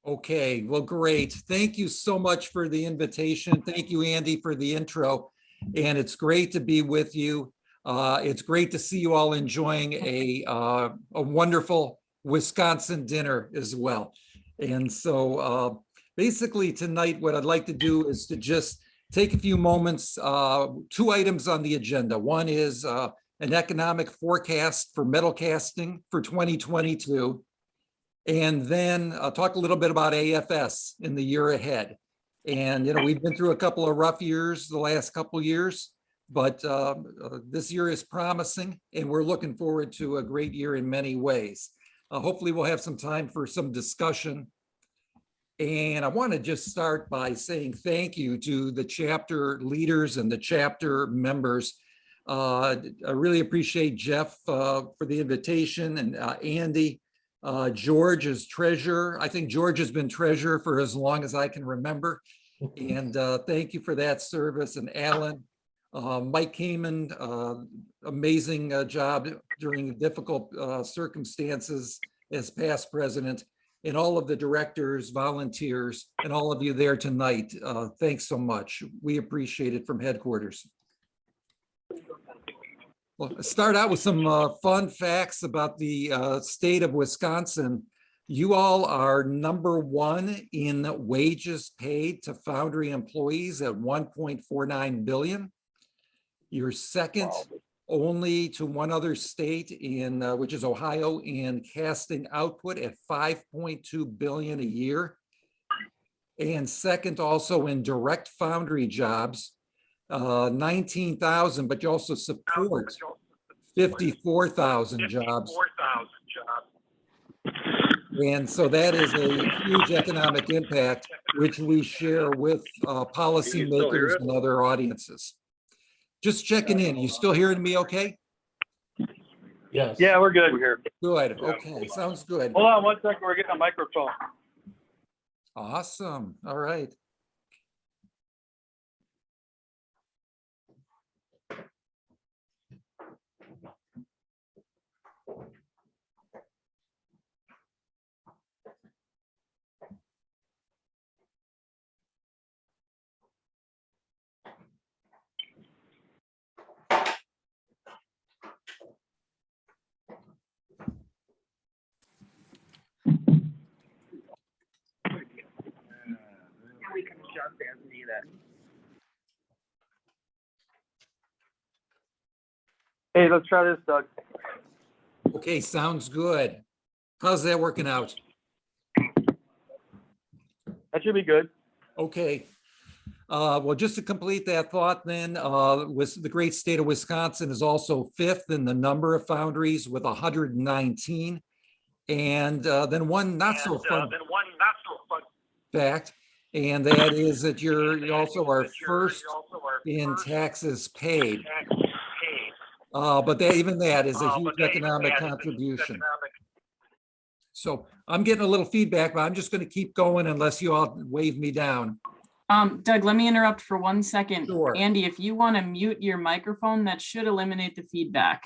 Okay, well, great. Thank you so much for the invitation. Thank you, Andy, for the intro. And it's great to be with you. It's great to see you all enjoying a wonderful Wisconsin dinner as well. And so basically tonight, what I'd like to do is to just take a few moments, two items on the agenda. One is an economic forecast for metal casting for 2022. And then I'll talk a little bit about AFS in the year ahead. And, we've been through a couple of rough years the last couple of years, but this year is promising and we're looking forward to a great year in many ways. Hopefully we'll have some time for some discussion. And I want to just start by saying thank you to the chapter leaders and the chapter members. I really appreciate Jeff for the invitation, and Andy. George is treasurer. I think George has been treasurer for as long as I can remember. And thank you for that service. And Alan, Mike Kamen, amazing job during difficult circumstances as past president, and all of the directors, volunteers, and all of you there tonight. Thanks so much. We appreciate it from headquarters. Well, let's start out with some fun facts about the state of Wisconsin. You all are number one in wages paid to foundry employees at 1.49 billion. You're second only to one other state in which is Ohio in casting output at 5.2 billion a year. And second also in direct foundry jobs. 19,000, but you also support 54,000 jobs. And so that is a huge economic impact, which we share with policymakers and other audiences. Just checking in. You still hearing me okay? Yes. Yeah, we're good. We're here. Good. Okay. Sounds good. Hold on one second. We're getting a microphone. Awesome. All right. We can jump and see that. Hey, let's try this, Doug. Okay. Sounds good. How's that working out? That should be good. Okay. Well, just to complete that thought then, the great state of Wisconsin is also fifth in the number of foundries with 119. And then one not so fun fact, and that is that you also are first in taxes paid. But even that is a huge economic contribution. So I'm getting a little feedback, but I'm just going to keep going unless you all wave me down. Doug, let me interrupt for 1 second. Sure. Andy, if you want to mute your microphone, that should eliminate the feedback.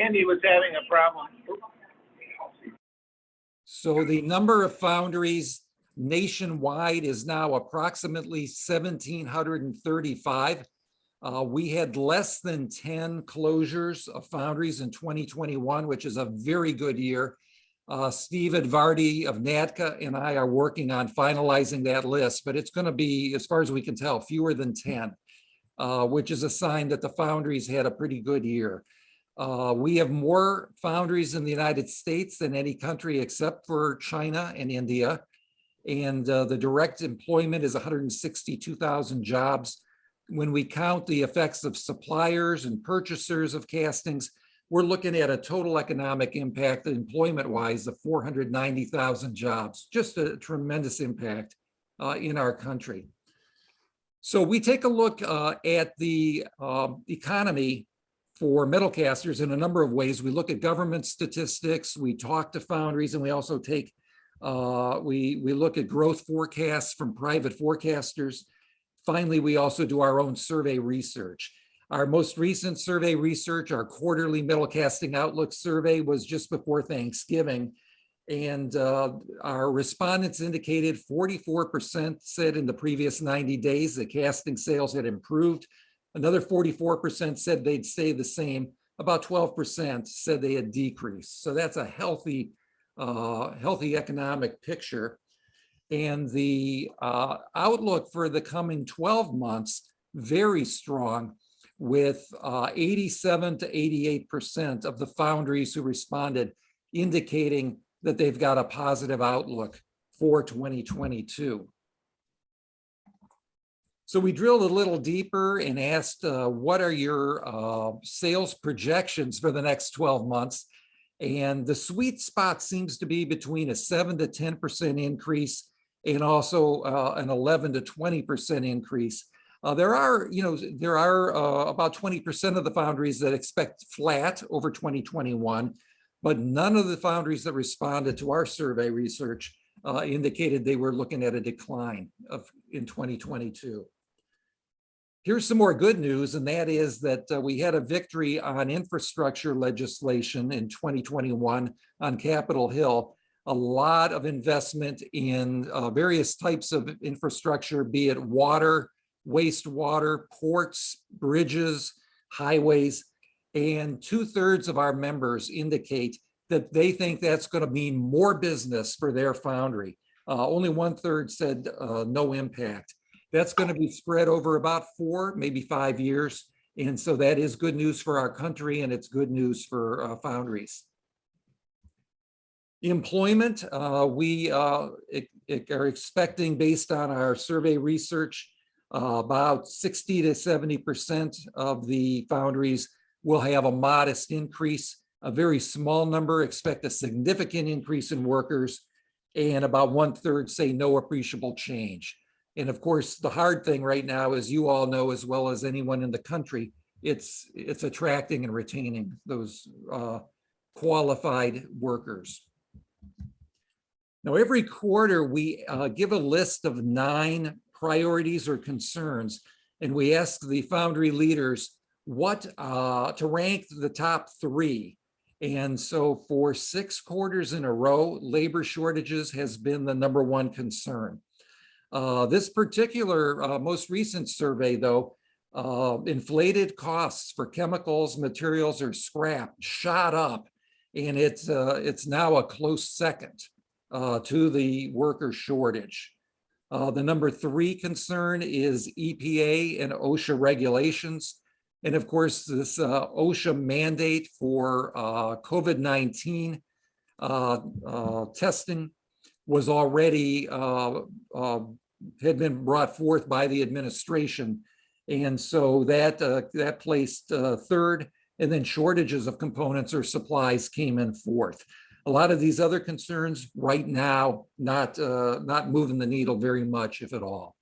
Andy was having a problem. So the number of foundries nationwide is now approximately 1,735. We had less than 10 closures of foundries in 2021, which is a very good year. Steve Edvardi of NADCA and I are working on finalizing that list, but it's going to be, as far as we can tell, fewer than 10, which is a sign that the foundries had a pretty good year. We have more foundries in the United States than any country except for China and India. And the direct employment is 162,000 jobs. When we count the effects of suppliers and purchasers of castings, we're looking at a total economic impact employment-wise of 490,000 jobs, just a tremendous impact in our country. So we take a look at the economy for metal casters in a number of ways. We look at government statistics, we talk to foundries, and we also take, we look at growth forecasts from private forecasters. Finally, we also do our own survey research. Our most recent survey research, our quarterly metal casting outlook survey, was just before Thanksgiving. And our respondents indicated 44% said in the previous 90 days that casting sales had improved. Another 44% said they'd stay the same. About 12% said they had decreased. So that's a healthy economic picture. And the outlook for the coming 12 months, very strong, with 87 to 88% of the foundries who responded indicating that they've got a positive outlook for 2022. So we drilled a little deeper and asked, what are your sales projections for the next 12 months? And the sweet spot seems to be between a 7 to 10% increase and also an 11 to 20% increase. There are about 20% of the foundries that expect flat over 2021, but none of the foundries that responded to our survey research indicated they were looking at a decline in 2022. Here's some more good news, and that is that we had a victory on infrastructure legislation in 2021 on Capitol Hill. A lot of investment in various types of infrastructure, be it water, wastewater, ports, bridges, highways, and 2/3 of our members indicate that they think that's going to mean more business for their foundry. Only 1/3 said no impact. That's going to be spread over about 4, maybe 5 years. And so that is good news for our country, and it's good news for foundries. Employment, we are expecting, based on our survey research, about 60 to 70% of the foundries will have a modest increase. A very small number expect a significant increase in workers, and about 1/3 say no appreciable change. And of course, the hard thing right now, as you all know as well as anyone in the country, it's attracting and retaining those qualified workers. Now, every quarter we give a list of 9 priorities or concerns, and we ask the foundry leaders what to rank the top 3. And so for 6 quarters in a row, labor shortages has been the #1 concern. This particular most recent survey, though, inflated costs for chemicals, materials, or scrap shot up, and it's now a close second to the worker shortage. The #3 concern is EPA and OSHA regulations. And of course, this OSHA mandate for COVID-19 testing was already had been brought forth by the administration. And so that placed 3rd, and then shortages of components or supplies came in 4th. A lot of these other concerns right now, not moving the needle very much, if at all.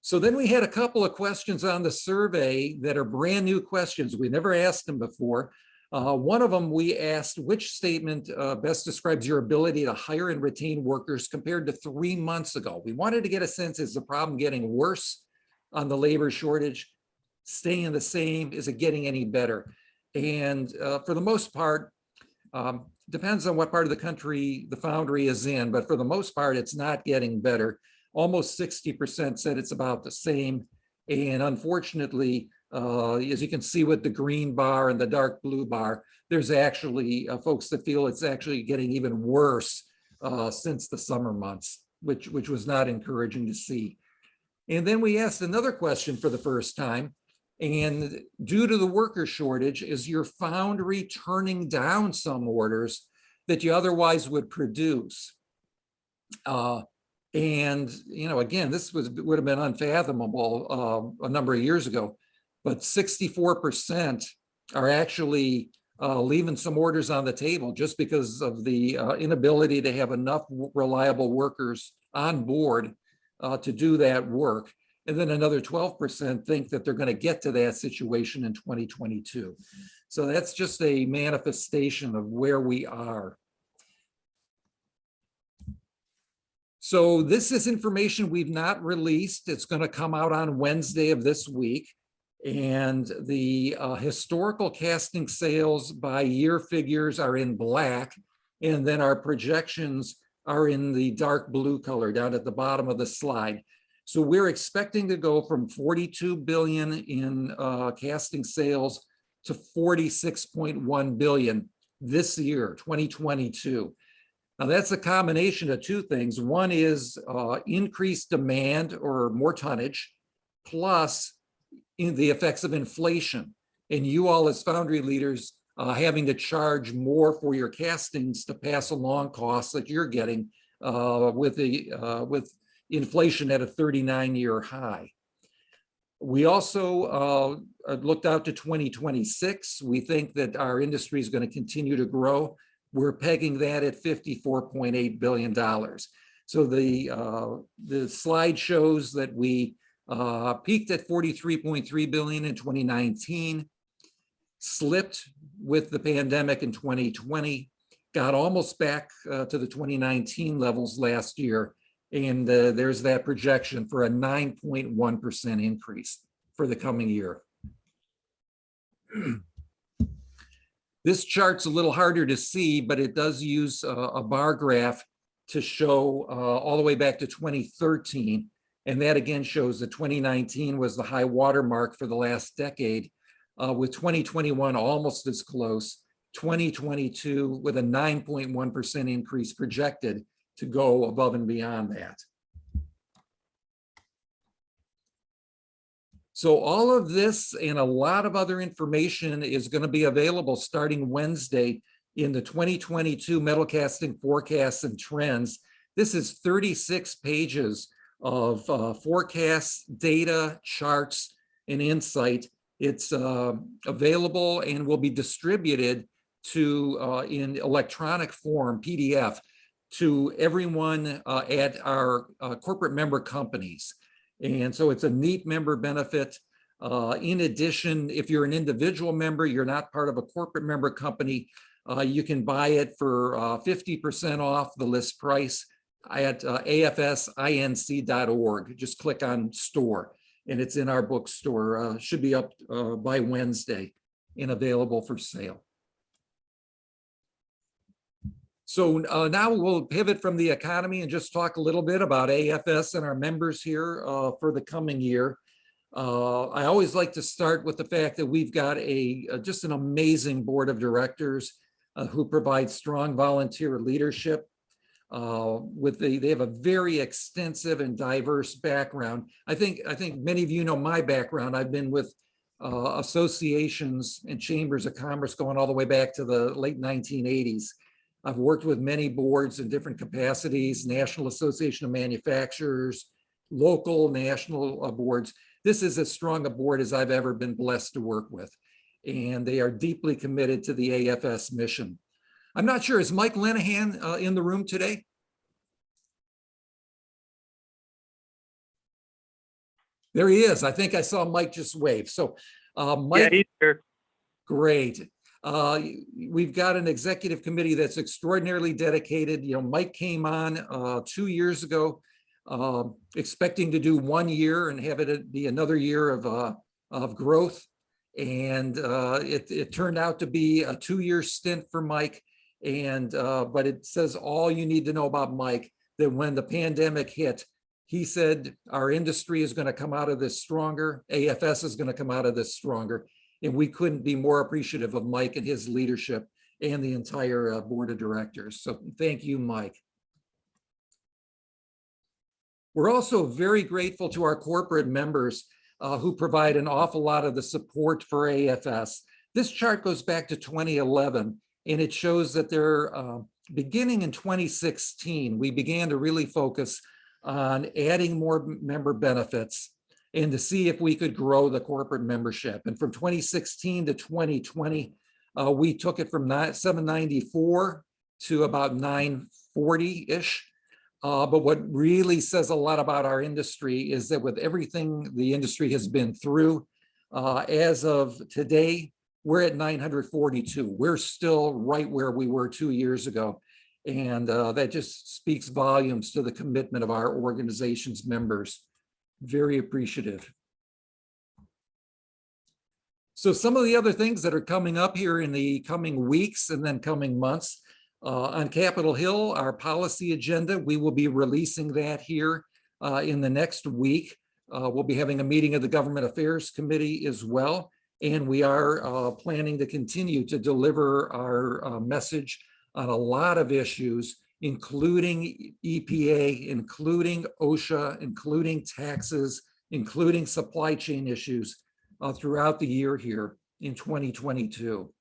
So then we had a couple of questions on the survey that are brand new questions. We never asked them before. One of them, we asked, which statement best describes your ability to hire and retain workers compared to 3 months ago? We wanted to get a sense, is the problem getting worse on the labor shortage, staying the same? Is it getting any better? And for the most part, depends on what part of the country the foundry is in, but for the most part, it's not getting better. Almost 60% said it's about the same. And unfortunately, as you can see with the green bar and the dark blue bar, there's actually folks that feel it's actually getting even worse since the summer months, which was not encouraging to see. And then we asked another question for the first time. And due to the worker shortage, is your foundry turning down some orders that you otherwise would produce? And, again, this would have been unfathomable a number of years ago, but 64% are actually leaving some orders on the table just because of the inability to have enough reliable workers on board to do that work. And then another 12% think that they're going to get to that situation in 2022. So that's just a manifestation of where we are. So this is information we've not released. It's going to come out on Wednesday of this week. And the historical casting sales by year figures are in black. And then our projections are in the dark blue color down at the bottom of the slide. So we're expecting to go from 42 billion in casting sales to 46.1 billion this year, 2022. Now that's a combination of two things. One is increased demand or more tonnage, plus in the effects of inflation. And you all as foundry leaders having to charge more for your castings to pass along costs that you're getting with inflation at a 39-year high. We also looked out to 2026. We think that our industry is going to continue to grow. We're pegging that at $54.8 billion. So the slide shows that we peaked at 43.3 billion in 2019, slipped with the pandemic in 2020, got almost back to the 2019 levels last year. And there's that projection for a 9.1% increase for the coming year. This chart's a little harder to see, but it does use a bar graph to show all the way back to 2013. And that again shows that 2019 was the high watermark for the last decade, with 2021 almost as close, 2022 with a 9.1% increase projected to go above and beyond that. So all of this and a lot of other information is going to be available starting Wednesday in the 2022 Metal Casting Forecasts and Trends. This is 36 pages of forecasts, data, charts, and insight. It's available and will be distributed to in electronic form, PDF, to everyone at our corporate member companies. And so it's a neat member benefit. In addition, if you're an individual member, you're not part of a corporate member company, you can buy it for 50% off the list price at afsinc.org. Just click on store and it's in our bookstore. Should be up by Wednesday and available for sale. So now we'll pivot from the economy and just talk a little bit about AFS and our members here for the coming year. I always like to start with the fact that we've got just an amazing board of directors who provide strong volunteer leadership. They have a very extensive and diverse background. I think many of you know my background. I've been with associations and chambers of commerce going all the way back to the late 1980s. I've worked with many boards in different capacities, National Association of Manufacturers, local, national boards. This is as strong a board as I've ever been blessed to work with. And they are deeply committed to the AFS mission. I'm not sure, is Mike Lenahan in the room today? There he is. I think I saw Mike just wave. So Mike, Yeah, he's here. great. We've got an executive committee that's extraordinarily dedicated. You know, Mike came on 2 years ago, expecting to do 1 year and have it be another year of growth. And it turned out to be a 2-year stint for Mike. And but it says all you need to know about Mike, that when the pandemic hit, he said our industry is going to come out of this stronger. AFS is going to come out of this stronger. And we couldn't be more appreciative of Mike and his leadership and the entire board of directors. So thank you, Mike. We're also very grateful to our corporate members who provide an awful lot of the support for AFS. This chart goes back to 2011, and it shows that they're beginning in 2016, we began to really focus on adding more member benefits and to see if we could grow the corporate membership. And from 2016 to 2020, we took it from 794 to about 940-ish. But what really says a lot about our industry is that with everything the industry has been through, as of today, we're at 942. We're still right where we were 2 years ago. And that just speaks volumes to the commitment of our organization's members. Very appreciative. So some of the other things that are coming up here in the coming weeks and then coming months, on Capitol Hill, our policy agenda, we will be releasing that here in the next week. We'll be having a meeting of the Government Affairs Committee as well. And we are planning to continue to deliver our message on a lot of issues, including EPA, including OSHA, including taxes, including supply chain issues throughout the year here in 2022.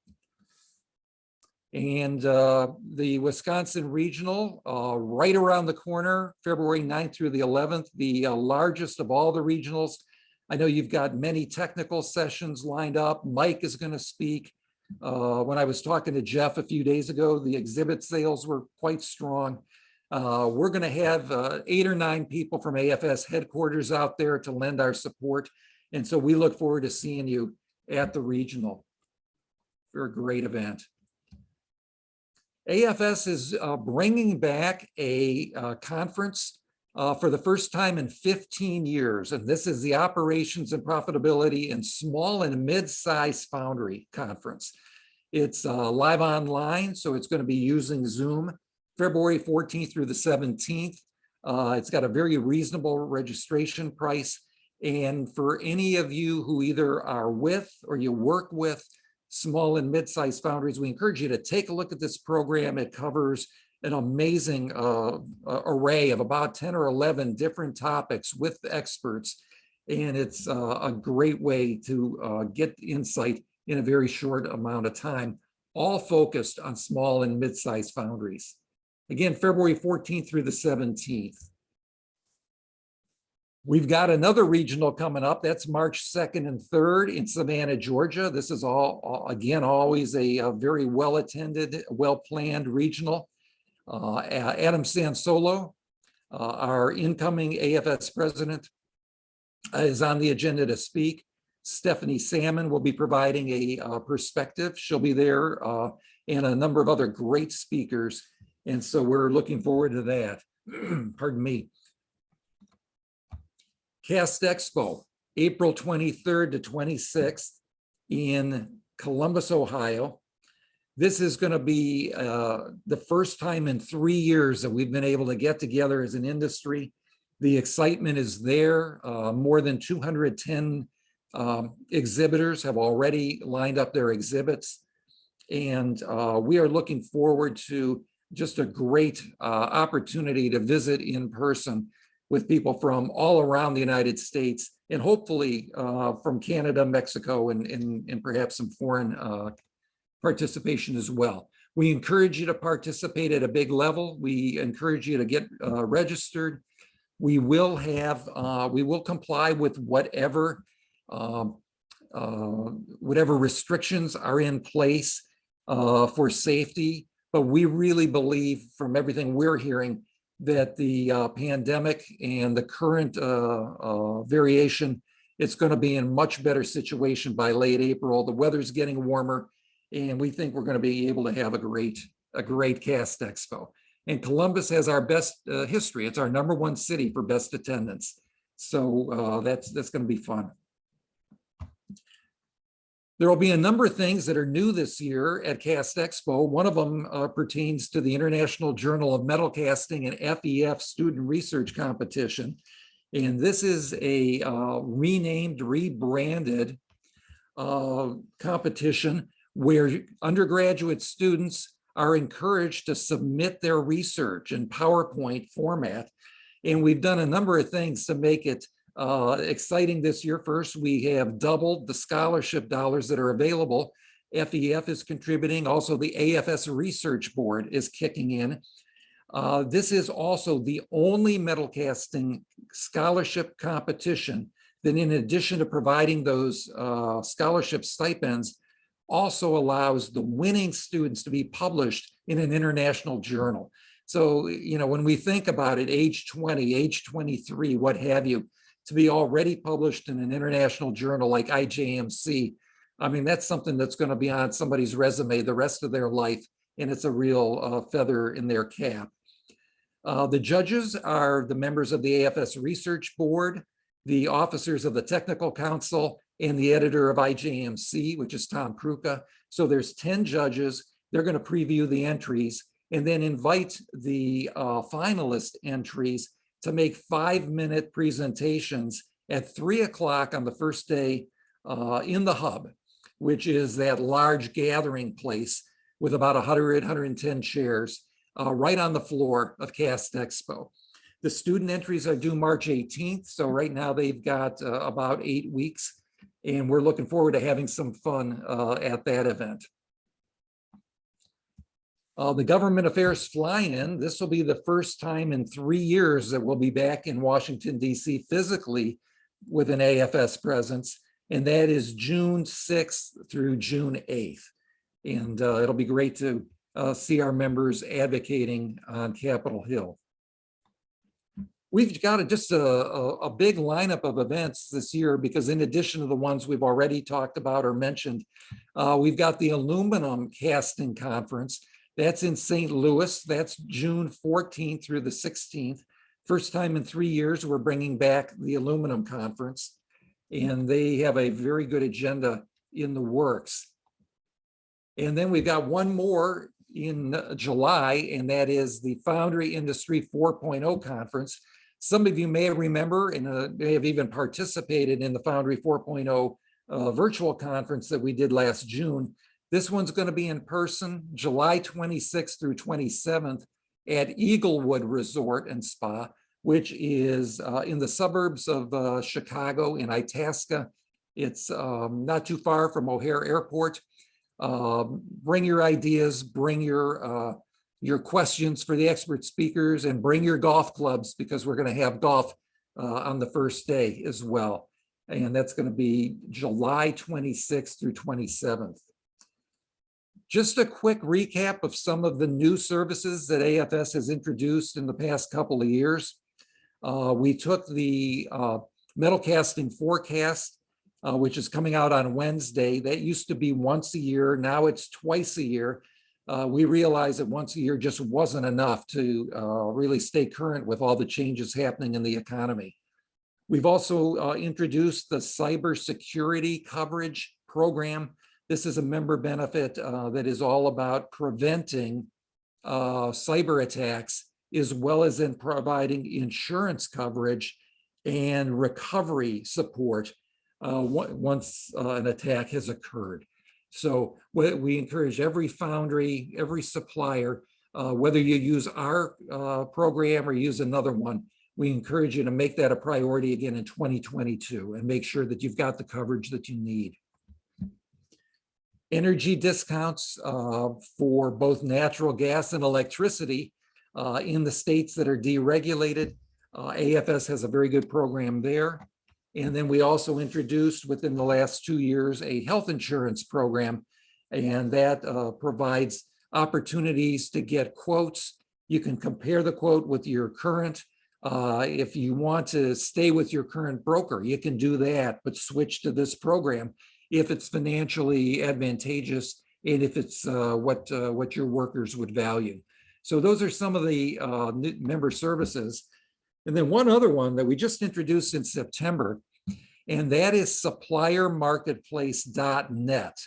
And the Wisconsin Regional, right around the corner, February 9th through the 11th, the largest of all the regionals. I know you've got many technical sessions lined up. Mike is going to speak. When I was talking to Jeff a few days ago, the exhibit sales were quite strong. We're going to have 8 or 9 people from AFS headquarters out there to lend our support. And so we look forward to seeing you at the regional for a great event. AFS is bringing back a conference for the first time in 15 years. And this is the Operations and Profitability in Small and Mid-Size Foundry Conference. It's live online, so it's going to be using Zoom, February 14th through the 17th. It's got a very reasonable registration price. And for any of you who either are with or you work with small and mid-sized foundries, we encourage you to take a look at this program. It covers an amazing array of about 10 or 11 different topics with experts. And it's a great way to get insight in a very short amount of time, all focused on small and mid-sized foundries. Again, February 14th through the 17th. We've got another regional coming up. That's March 2nd and 3rd in Savannah, Georgia. This is again, always a very well-attended, well-planned regional. Adam Sansolo, our incoming AFS president, is on the agenda to speak. Stephanie Salmon will be providing a perspective. She'll be there, and a number of other great speakers. And so we're looking forward to that. Pardon me. Cast Expo, April 23rd to 26th in Columbus, Ohio. This is going to be the first time in 3 years that we've been able to get together as an industry. The excitement is there. More than 210 exhibitors have already lined up their exhibits. And we are looking forward to just a great opportunity to visit in person with people from all around the United States, and hopefully from Canada, Mexico, and perhaps some foreign participation as well. We encourage you to participate at a big level. We encourage you to get registered. We will comply with whatever restrictions are in place for safety. But we really believe, from everything we're hearing, that the pandemic and the current variation, it's going to be in much better situation by late April. The weather's getting warmer, and we think we're going to be able to have a great Cast Expo. And Columbus has our best history. It's our #1 city for best attendance. So that's going to be fun. There will be a number of things that are new this year at Cast Expo. One of them pertains to the International Journal of Metal Casting and FEF Student Research Competition. And this is a rebranded competition where undergraduate students are encouraged to submit their research in PowerPoint format. And we've done a number of things to make it exciting this year. First, we have doubled the scholarship dollars that are available. FEF is contributing. Also, the AFS Research Board is kicking in. This is also the only metal casting scholarship competition that, in addition to providing those scholarship stipends, also allows the winning students to be published in an international journal. So, you know, when we think about it, age 20, age 23, what have you, to be already published in an international journal like IJMC, I mean, that's something that's going to be on somebody's resume the rest of their life. and it's a real feather in their cap. The judges are the members of the AFS Research Board, the officers of the Technical Council, and the editor of IJMC, which is Tom Pruka. So there's 10 judges. They're going to preview the entries and then invite the finalist entries to make 5-minute presentations at 3 o'clock on the first day in the hub, which is that large gathering place with about 100, 110 chairs right on the floor of Cast Expo. The student entries are due March 18th. So right now they've got about 8 weeks, and we're looking forward to having some fun at that event. The Government Affairs Fly-In, this will be the first time in 3 years that we'll be back in Washington, D.C. physically with an AFS presence, and that is June 6th through June 8th. And it'll be great to see our members advocating on Capitol Hill. We've got just a big lineup of events this year because in addition to the ones we've already talked about or mentioned, we've got the Aluminum Casting Conference. That's in St. Louis. That's June 14th through the 16th. First time in 3 years, we're bringing back the Aluminum Conference, and they have a very good agenda in the works. And then we've got one more in July, and that is the Foundry Industry 4.0 Conference. Some of you may remember and may have even participated in the Foundry 4.0 virtual conference that we did last June. This one's going to be in person, July 26th through 27th at Eaglewood Resort and Spa, which is in the suburbs of Chicago in Itasca. It's not too far from O'Hare Airport. Bring your ideas, bring your questions for the expert speakers, and bring your golf clubs because we're going to have golf on the first day as well. And that's going to be July 26th through 27th. Just a quick recap of some of the new services that AFS has introduced in the past couple of years. We took the metal casting forecast, which is coming out on Wednesday. That used to be once a year. Now it's twice a year. We realized that once a year just wasn't enough to really stay current with all the changes happening in the economy. We've also introduced the cybersecurity coverage program. This is a member benefit that is all about preventing cyber attacks, as well as in providing insurance coverage and recovery support once an attack has occurred. So we encourage every foundry, every supplier, whether you use our program or use another one, we encourage you to make that a priority again in 2022 and make sure that you've got the coverage that you need. Energy discounts for both natural gas and electricity in the states that are deregulated. AFS has a very good program there. And then we also introduced within the last 2 years a health insurance program, and that provides opportunities to get quotes. You can compare the quote with your current. If you want to stay with your current broker, you can do that, but switch to this program if it's financially advantageous and if it's what your workers would value. So those are some of the member services. And then one other one that we just introduced in September, and that is suppliermarketplace.net.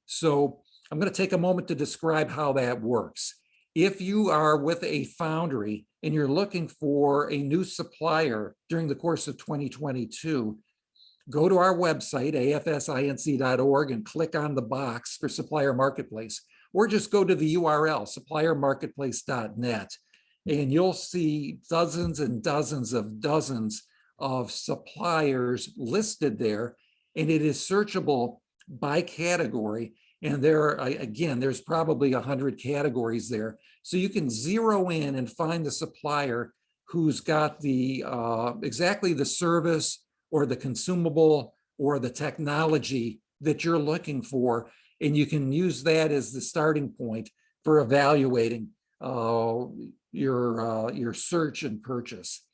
So I'm going to take a moment to describe how that works. If you are with a foundry and you're looking for a new supplier during the course of 2022, go to our website, afsinc.org, and click on the box for Supplier Marketplace, or just go to the URL, suppliermarketplace.net, and you'll see dozens and dozens of suppliers listed there, and it is searchable by category. And there's probably 100 categories there. So you can zero in and find the supplier who's got the exactly the service or the consumable or the technology that you're looking for. And you can use that as the starting point for evaluating your search and purchase.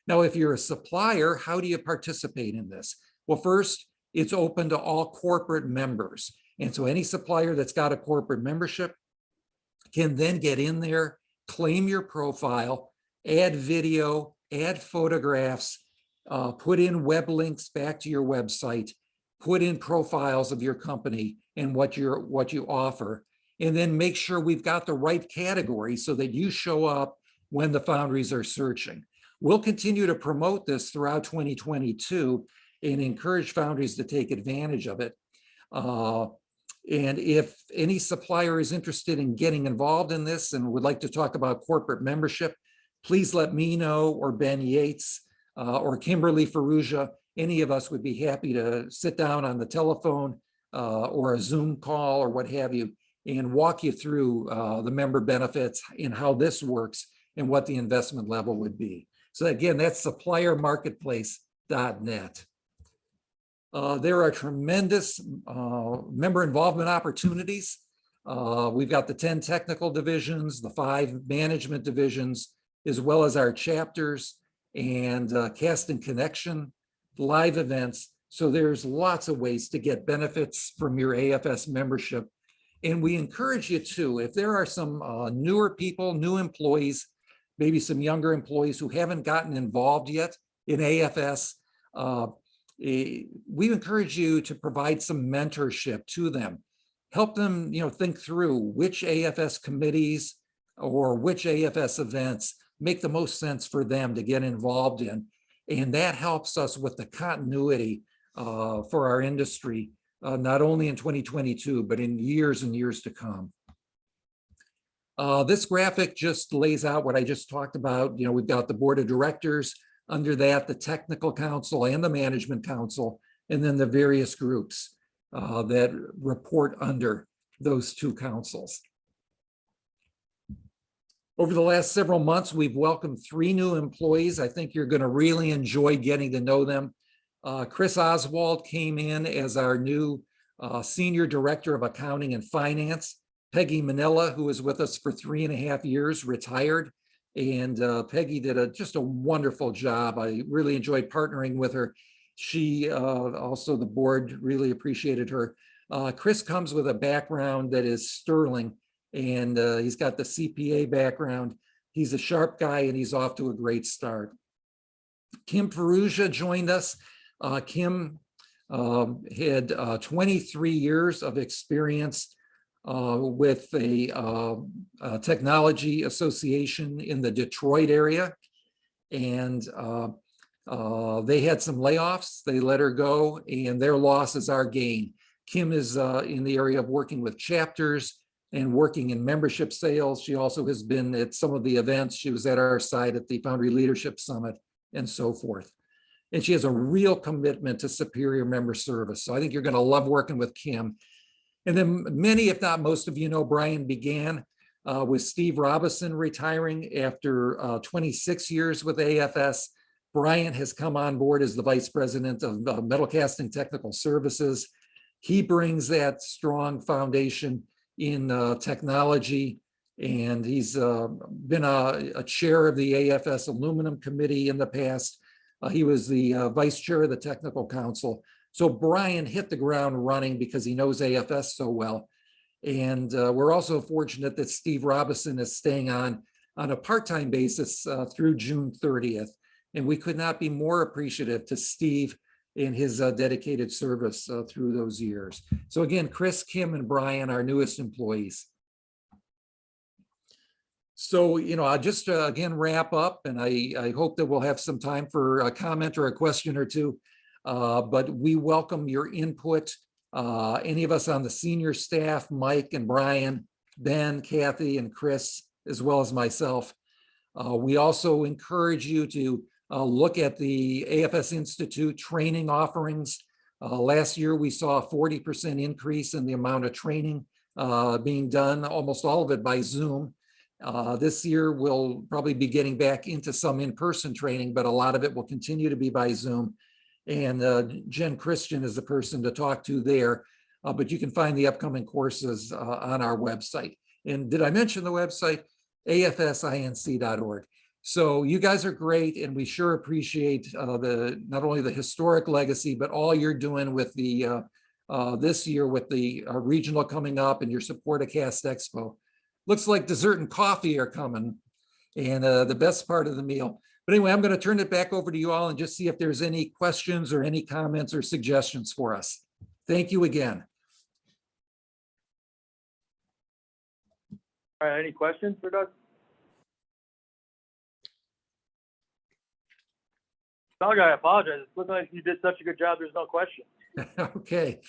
Now, if you're a supplier, how do you participate in this? Well, first, it's open to all corporate members. And so any supplier that's got a corporate membership can then get in there, claim your profile, add video, add photographs, put in web links back to your website, put in profiles of your company and what you offer, and then make sure we've got the right category so that you show up when the foundries are searching. We'll continue to promote this throughout 2022 and encourage foundries to take advantage of it. And if any supplier is interested in getting involved in this and would like to talk about corporate membership, please let me know, or Ben Yates, or Kimberly Ferrugia. Any of us would be happy to sit down on the telephone or a Zoom call or what have you, and walk you through the member benefits and how this works and what the investment level would be. So again, that's suppliermarketplace.net. There are tremendous member involvement opportunities. We've got the 10 technical divisions, the 5 management divisions, as well as our chapters and Cast and Connection, live events. So there's lots of ways to get benefits from your AFS membership. And we encourage you to, if there are some newer people, new employees, maybe some younger employees who haven't gotten involved yet in AFS, we encourage you to provide some mentorship to them. Help them, think through which AFS committees or which AFS events make the most sense for them to get involved in. And that helps us with the continuity for our industry, not only in 2022, but in years and years to come. This graphic just lays out what I just talked about. We've got the board of directors, under that, the technical council and the management council, and then the various groups that report under those 2 councils. Over the last several months, we've welcomed 3 new employees. I think you're going to really enjoy getting to know them. Chris Oswald came in as our new Senior Director of Accounting and Finance. Peggy Manila, who was with us for 3.5 years, retired. And Peggy did just a wonderful job. I really enjoyed partnering with her. She also, the board really appreciated her. Chris comes with a background that is sterling, and he's got the CPA background. He's a sharp guy, and he's off to a great start. Kim Ferrugia joined us. Kim had 23 years of experience with a technology association in the Detroit area. And they had some layoffs. They let her go, and their loss is our gain. Kim is in the area of working with chapters and working in membership sales. She also has been at some of the events. She was at our side at the Foundry Leadership Summit and so forth. And she has a real commitment to superior member service. So I think you're going to love working with Kim. And then many, if not most of you know, Brian began with Steve Robison retiring after 26 years with AFS. Brian has come on board as the Vice President of Metal Casting Technical Services. He brings that strong foundation in technology, and he's been a chair of the AFS Aluminum Committee in the past. He was the Vice Chair of the Technical Council. So Brian hit the ground running because he knows AFS so well. And we're also fortunate that Steve Robison is staying on a part-time basis through June 30th. And we could not be more appreciative to Steve in his dedicated service through those years. So again, Chris, Kim, and Brian, our newest employees. So, I'll just again wrap up, and I hope that we'll have some time for a comment or a question or two. But we welcome your input. Any of us on the senior staff, Mike and Brian, Ben, Kathy, and Chris, as well as myself. We also encourage you to look at the AFS Institute training offerings. Last year, we saw a 40% increase in the amount of training being done, almost all of it by Zoom. This year, we'll probably be getting back into some in-person training, but a lot of it will continue to be by Zoom. And Jen Christian is the person to talk to there, but you can find the upcoming courses on our website. And did I mention the website? afsinc.org. So you guys are great, and we sure appreciate not only the historic legacy, but all you're doing with the this year with the regional coming up and your support of Cast Expo. looks like dessert and coffee are coming, and the best part of the meal. But anyway, I'm going to turn it back over to you all and just see if there's any questions or any comments or suggestions for us. Thank you again. All right, any questions for Doug? Doug, I apologize. It's looking like you did such a good job. There's no question. Okay.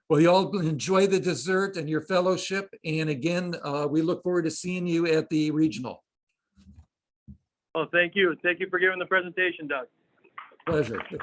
Well, you all enjoy the dessert and your fellowship. And again, we look forward to seeing you at the regional. Oh, thank you. Thank you for giving the presentation, Doug. Pleasure. It's a